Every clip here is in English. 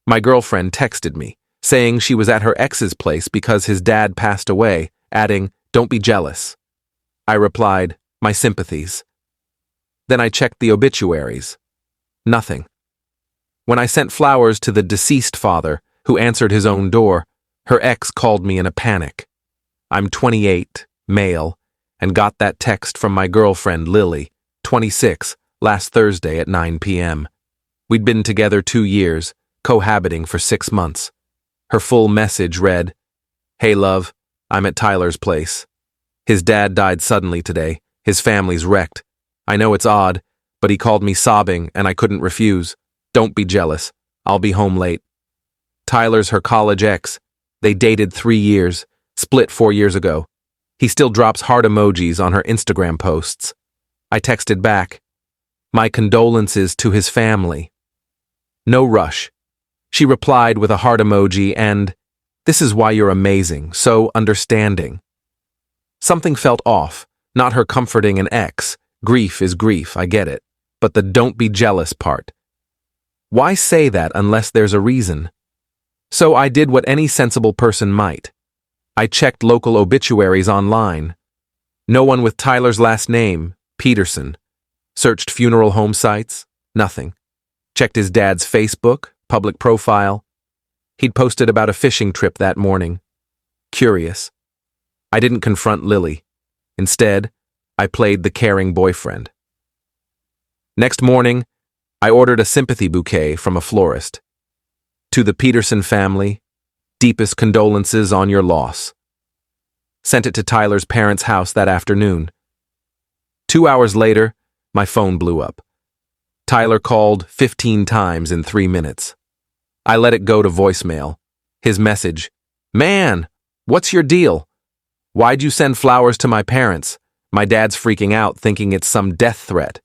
My girlfriend texted me, saying she was at her ex's place because his dad passed away, adding, "Don't be jealous." I replied, "My sympathies." Then I checked the obituaries. Nothing. When I sent flowers to the deceased father, who answered his own door, her ex called me in a panic. I'm 28, male, and got that text from my girlfriend Lily, 26, last Thursday at 9 p.m. We'd been together 2 years, cohabiting for 6 months. Her full message read, "Hey love, I'm at Tyler's place. His dad died suddenly today. His family's wrecked. I know it's odd, but he called me sobbing and I couldn't refuse. Don't be jealous. I'll be home late." Tyler's her college ex. They dated 3 years, split 4 years ago. He still drops heart emojis on her Instagram posts. I texted back, "My condolences to his family." No rush. She replied with a heart emoji and, "This is why you're amazing, so understanding." Something felt off, not her comforting an ex. Grief is grief, I get it. But the "don't be jealous" part. Why say that unless there's a reason? So I did what any sensible person might. I checked local obituaries online. No one with Tyler's last name, Peterson. Searched funeral home sites. Nothing. Checked his dad's Facebook, public profile. He'd posted about a fishing trip that morning. Curious. I didn't confront Lily. Instead, I played the caring boyfriend. Next morning, I ordered a sympathy bouquet from a florist. "To the Peterson family, deepest condolences on your loss." Sent it to Tyler's parents' house that afternoon. 2 hours later, my phone blew up. Tyler called 15 times in 3 minutes. I let it go to voicemail. His message, "Man, what's your deal? Why'd you send flowers to my parents? My dad's freaking out thinking it's some death threat."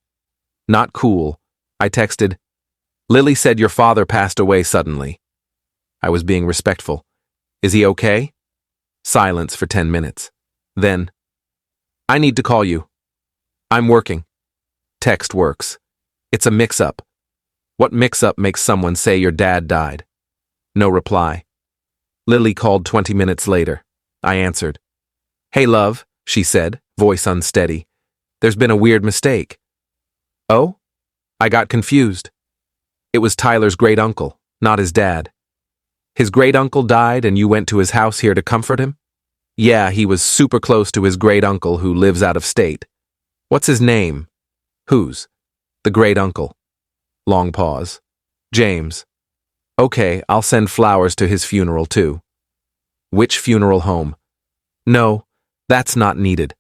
Not cool. I texted, "Lily said your father passed away suddenly." I was being respectful. "Is he okay?" Silence for 10 minutes. Then, "I need to call you. I'm working." Text works. It's a mix-up. What mix-up makes someone say your dad died? No reply. Lily called 20 minutes later. I answered. "Hey love," she said, voice unsteady. "There's been a weird mistake." "Oh?" I got confused. It was Tyler's great-uncle, not his dad. "His great-uncle died and you went to his house here to comfort him?" "Yeah, he was super close to his great-uncle who lives out of state." "What's his name?" "Whose?" "The great-uncle." Long pause. "James." "Okay, I'll send flowers to his funeral too." "Which funeral home?" "No, that's not needed."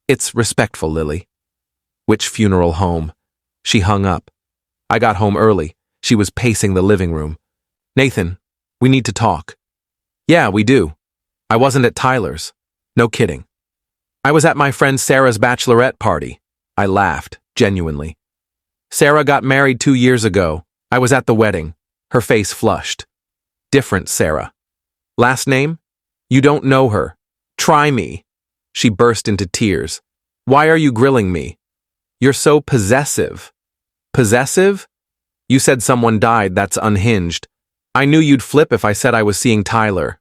"It's respectful, Lily." "Which funeral home?" She hung up. I got home early. She was pacing the living room. "Nathan, we need to talk." "Yeah, we do. I wasn't at Tyler's." "No kidding." "I was at my friend Sarah's bachelorette party." I laughed, genuinely. "Sarah got married 2 years ago. I was at the wedding." Her face flushed. "Different Sarah." "Last name?" "You don't know her. Try me." She burst into tears. "Why are you grilling me?" "You're so possessive." "Possessive?" "You said someone died, that's unhinged. I knew you'd flip if I said I was seeing Tyler."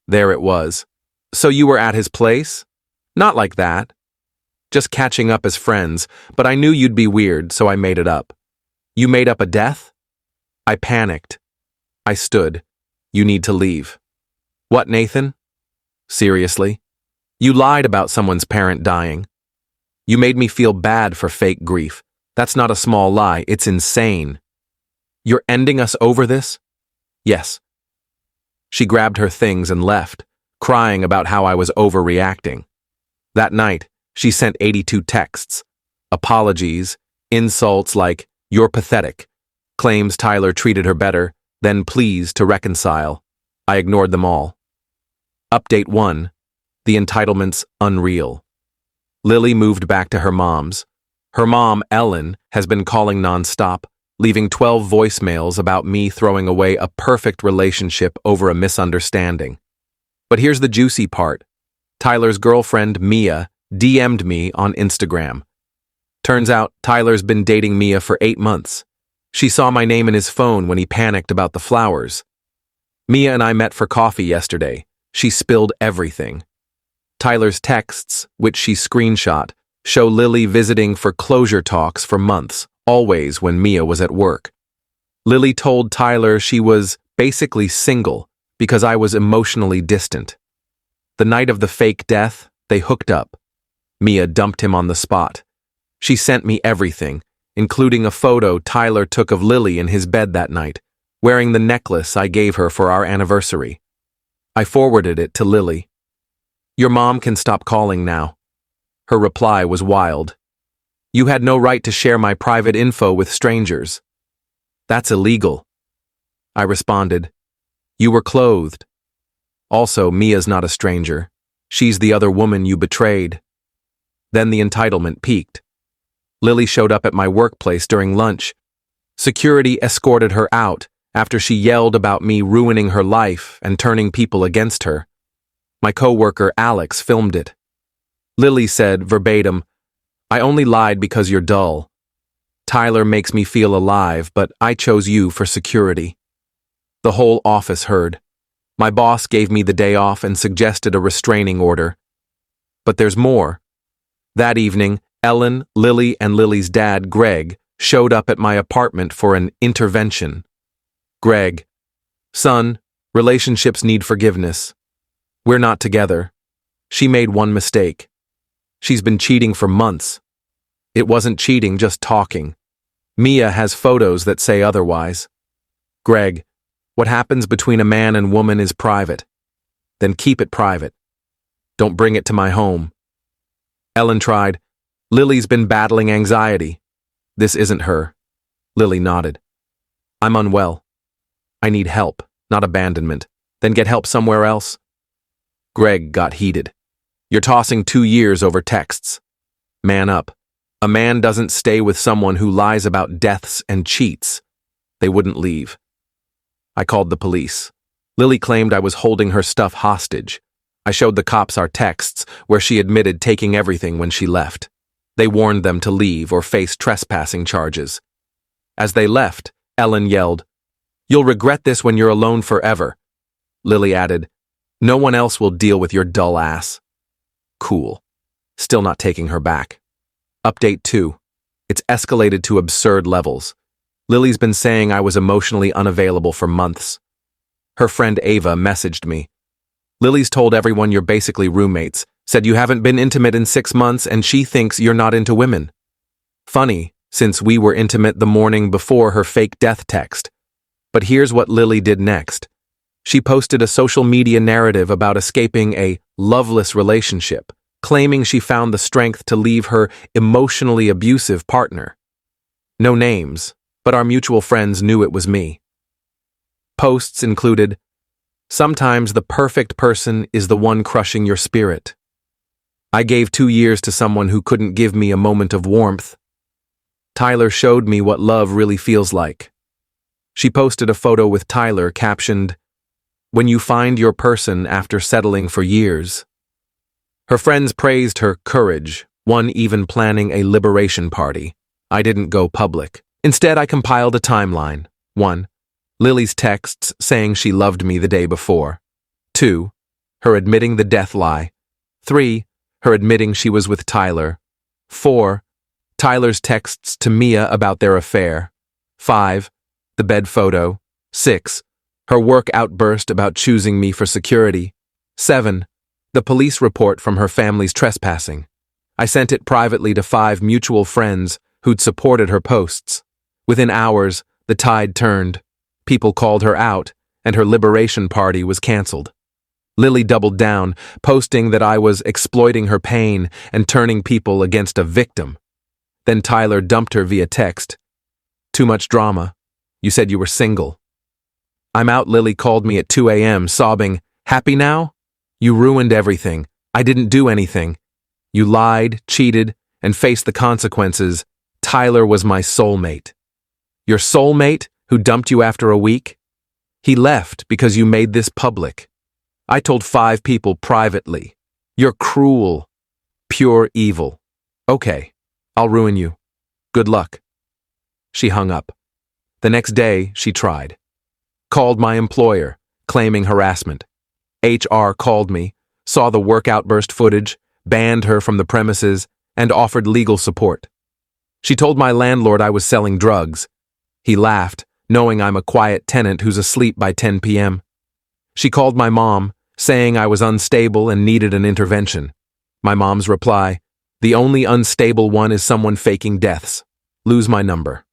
There it was. "So you were at his place?" "Not like that. Just catching up as friends, but I knew you'd be weird, so I made it up." "You made up a death?" I panicked. I stood. "You need to leave." "What, Nathan?" "Seriously? You lied about someone's parent dying. You made me feel bad for fake grief. That's not a small lie, it's insane." "You're ending us over this?" "Yes." She grabbed her things and left, crying about how I was overreacting. That night, she sent 82 texts. Apologies, insults like, "You're pathetic," claims Tyler treated her better, then pleas to reconcile. I ignored them all. Update 1. The entitlement's unreal. Lily moved back to her mom's. Her mom, Ellen, has been calling nonstop, leaving 12 voicemails about me throwing away a perfect relationship over a misunderstanding. But here's the juicy part. Tyler's girlfriend, Mia, DM'd me on Instagram. Turns out Tyler's been dating Mia for 8 months. She saw my name in his phone when he panicked about the flowers. Mia and I met for coffee yesterday. She spilled everything. Tyler's texts, which she screenshot, show Lily visiting for closure talks for months, always when Mia was at work. Lily told Tyler she was basically single because I was emotionally distant. The night of the fake death, they hooked up. Mia dumped him on the spot. She sent me everything, including a photo Tyler took of Lily in his bed that night, wearing the necklace I gave her for our anniversary. I forwarded it to Lily. Your mom can stop calling now. Her reply was wild. You had no right to share my private info with strangers. That's illegal. I responded. You were clothed. Also, Mia's not a stranger. She's the other woman you betrayed. Then the entitlement peaked. Lily showed up at my workplace during lunch. Security escorted her out after she yelled about me ruining her life and turning people against her. My coworker Alex filmed it. Lily said, verbatim, I only lied because you're dull. Tyler makes me feel alive, but I chose you for security. The whole office heard. My boss gave me the day off and suggested a restraining order. But there's more. That evening, Ellen, Lily, and Lily's dad, Greg, showed up at my apartment for an intervention. Greg, son, relationships need forgiveness. We're not together. She made one mistake. She's been cheating for months. It wasn't cheating, just talking. Mia has photos that say otherwise. Greg, what happens between a man and woman is private. Then keep it private. Don't bring it to my home. Ellen tried. Lily's been battling anxiety. This isn't her. Lily nodded. I'm unwell. I need help, not abandonment. Then get help somewhere else. Greg got heated. You're tossing 2 years over texts. Man up. A man doesn't stay with someone who lies about deaths and cheats. They wouldn't leave. I called the police. Lily claimed I was holding her stuff hostage. I showed the cops our texts, where she admitted taking everything when she left. They warned them to leave or face trespassing charges. As they left, Ellen yelled, You'll regret this when you're alone forever. Lily added, No one else will deal with your dull ass. Cool. Still not taking her back. Update 2. It's escalated to absurd levels. Lily's been saying I was emotionally unavailable for months. Her friend Ava messaged me. Lily's told everyone you're basically roommates, said you haven't been intimate in 6 months and she thinks you're not into women. Funny, since we were intimate the morning before her fake death text. But here's what Lily did next. She posted a social media narrative about escaping a loveless relationship, claiming she found the strength to leave her emotionally abusive partner. No names, but our mutual friends knew it was me. Posts included, Sometimes the perfect person is the one crushing your spirit. I gave 2 years to someone who couldn't give me a moment of warmth. Tyler showed me what love really feels like. She posted a photo with Tyler captioned, When you find your person after settling for years. Her friends praised her courage, one even planning a liberation party. I didn't go public. Instead, I compiled a timeline. 1. Lily's texts saying she loved me the day before. 2. Her admitting the death lie. 3. Her admitting she was with Tyler. 4. Tyler's texts to Mia about their affair. 5. The bed photo. 6. Her work outburst about choosing me for security. 7. The police report from her family's trespassing. I sent it privately to 5 mutual friends who'd supported her posts. Within hours, the tide turned. People called her out, and her liberation party was canceled. Lily doubled down, posting that I was exploiting her pain and turning people against a victim. Then Tyler dumped her via text. Too much drama. You said you were single. I'm out. Lily called me at 2 a.m. sobbing, Happy now? You ruined everything. I didn't do anything. You lied, cheated, and faced the consequences. Tyler was my soulmate. Your soulmate who dumped you after a week? He left because you made this public. I told 5 people privately. You're cruel. Pure evil. Okay, I'll ruin you. Good luck. She hung up. The next day, she tried. Called my employer, claiming harassment. HR called me, saw the work outburst footage, banned her from the premises, and offered legal support. She told my landlord I was selling drugs. He laughed, knowing I'm a quiet tenant who's asleep by 10 p.m. She called my mom, saying I was unstable and needed an intervention. My mom's reply, "The only unstable one is someone faking deaths. Lose my number."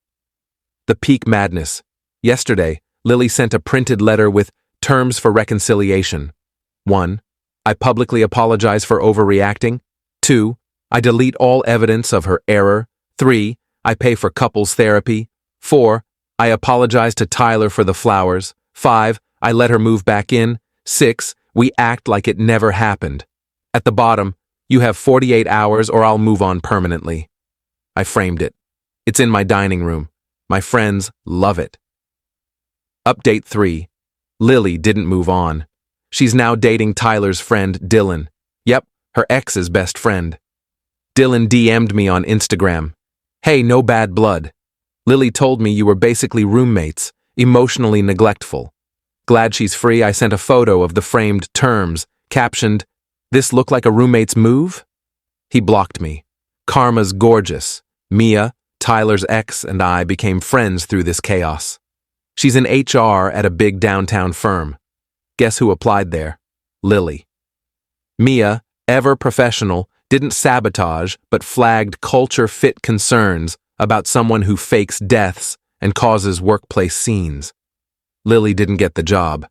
The peak madness. Yesterday, Lily sent a printed letter with terms for reconciliation. 1. I publicly apologize for overreacting. 2. I delete all evidence of her error. 3. I pay for couples therapy. 4. I apologize to Tyler for the flowers. 5. I let her move back in. 6. We act like it never happened. At the bottom, you have 48 hours or I'll move on permanently. I framed it. It's in my dining room. My friends love it. Update 3. Lily didn't move on. She's now dating Tyler's friend, Dylan. Yep, her ex's best friend. Dylan DM'd me on Instagram. "Hey, no bad blood. Lily told me you were basically roommates, emotionally neglectful. Glad she's free. I sent a photo of the framed terms, captioned, 'This look like a roommate's move?'" He blocked me. Karma's gorgeous. Mia, Tyler's ex, and I became friends through this chaos. She's in HR at a big downtown firm. Guess who applied there? Lily. Mia, ever professional, didn't sabotage but flagged culture fit concerns about someone who fakes deaths and causes workplace scenes. Lily didn't get the job.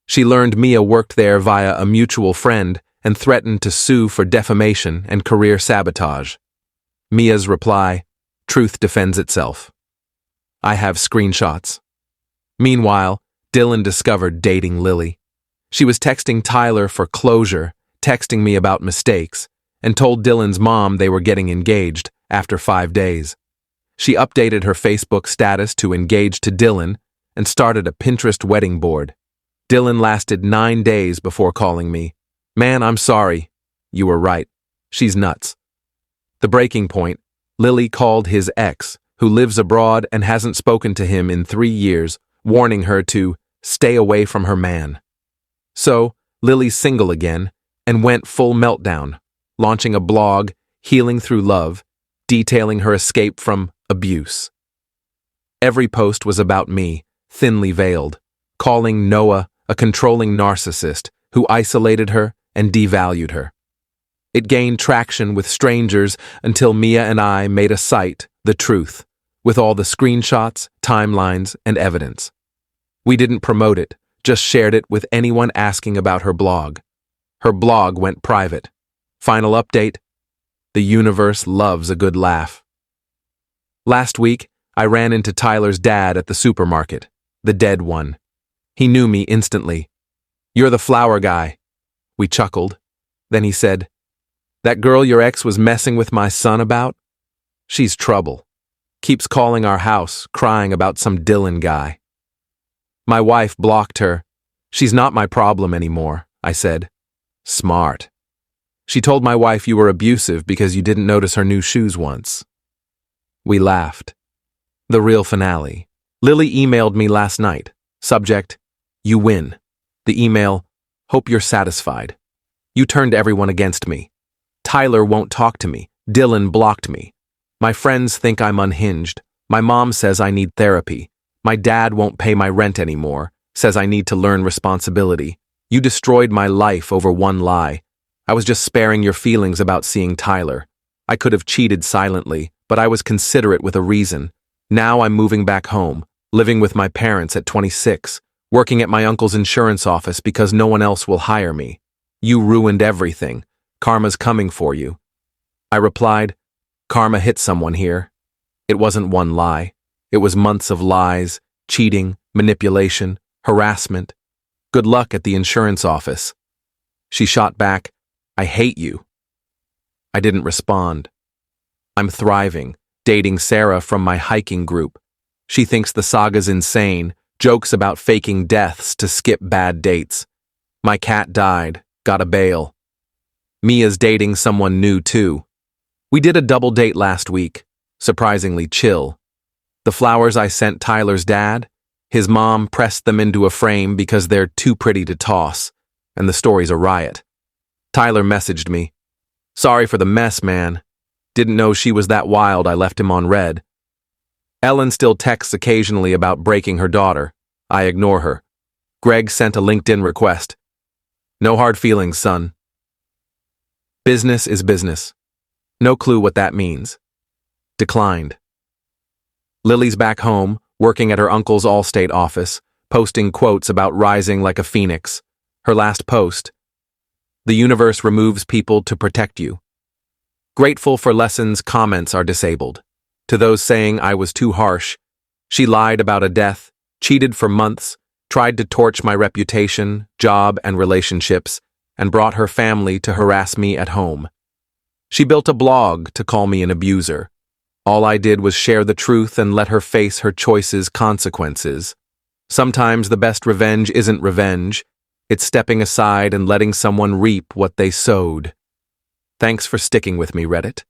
She learned Mia worked there via a mutual friend and threatened to sue for defamation and career sabotage. Mia's reply, "Truth defends itself." I have screenshots. Meanwhile, Dylan discovered dating Lily. She was texting Tyler for closure, texting me about mistakes, and told Dylan's mom they were getting engaged after 5 days. She updated her Facebook status to engaged to Dylan and started a Pinterest wedding board. Dylan lasted 9 days before calling me. "Man, I'm sorry. You were right. She's nuts." The breaking point, Lily called his ex, who lives abroad and hasn't spoken to him in 3 years, warning her to stay away from her man. So, Lily's single again and went full meltdown, launching a blog, Healing Through Love, detailing her escape from abuse. Every post was about me, thinly veiled, calling Noah a controlling narcissist who isolated her and devalued her. It gained traction with strangers until Mia and I made a site, The Truth, with all the screenshots, timelines, and evidence. We didn't promote it, just shared it with anyone asking about her blog. Her blog went private. Final update: the universe loves a good laugh. Last week, I ran into Tyler's dad at the supermarket, the dead one. He knew me instantly. "You're the flower guy." We chuckled. Then he said, "That girl your ex was messing with my son about? She's trouble. Keeps calling our house, crying about some Dylan guy." My wife blocked her. "She's not my problem anymore," I said. Smart. She told my wife you were abusive because you didn't notice her new shoes once. We laughed. The real finale. Lily emailed me last night. Subject, "You win." The email, "Hope you're satisfied. You turned everyone against me. Tyler won't talk to me. Dylan blocked me. My friends think I'm unhinged. My mom says I need therapy. My dad won't pay my rent anymore, says I need to learn responsibility. You destroyed my life over one lie. I was just sparing your feelings about seeing Tyler. I could have cheated silently, but I was considerate with a reason. Now I'm moving back home, living with my parents at 26, working at my uncle's insurance office because no one else will hire me. You ruined everything. Karma's coming for you." I replied, "Karma hit someone here." It wasn't one lie. It was months of lies, cheating, manipulation, harassment. Good luck at the insurance office. She shot back, "I hate you." I didn't respond. I'm thriving, dating Sarah from my hiking group. She thinks the saga's insane, jokes about faking deaths to skip bad dates. My cat died, got a bail. Mia's dating someone new too. We did a double date last week, surprisingly chill. The flowers I sent Tyler's dad? His mom pressed them into a frame because they're too pretty to toss, and the story's a riot. Tyler messaged me. Sorry for the mess, man. Didn't know she was that wild I left him on red. Ellen still texts occasionally about breaking her daughter. I ignore her. Greg sent a LinkedIn request. No hard feelings, son. Business is business. No clue what that means. Declined. Lily's back home, working at her uncle's Allstate office, posting quotes about rising like a phoenix. Her last post. The universe removes people to protect you. Grateful for lessons, comments are disabled. To those saying I was too harsh, she lied about a death, cheated for months, tried to torch my reputation, job, and relationships, and brought her family to harass me at home. She built a blog to call me an abuser. All I did was share the truth and let her face her choices' consequences. Sometimes the best revenge isn't revenge. It's stepping aside and letting someone reap what they sowed. Thanks for sticking with me, Reddit.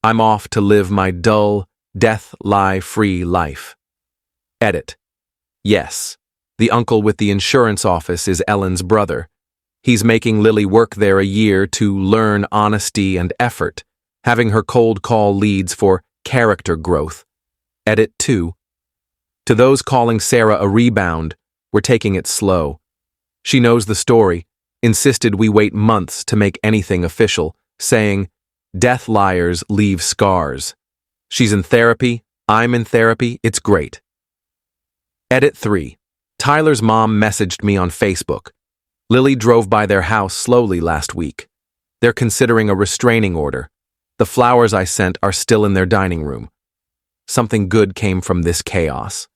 I'm off to live my dull, death-lie-free life. Edit. Yes, the uncle with the insurance office is Ellen's brother. He's making Lily work there a year to learn honesty and effort, having her cold call leads for character growth. Edit 2. To those calling Sarah a rebound, we're taking it slow. She knows the story, insisted we wait months to make anything official, saying, death liars leave scars. She's in therapy, I'm in therapy, it's great. Edit 3. Tyler's mom messaged me on Facebook. Lily drove by their house slowly last week. They're considering a restraining order. The flowers I sent are still in their dining room. Something good came from this chaos.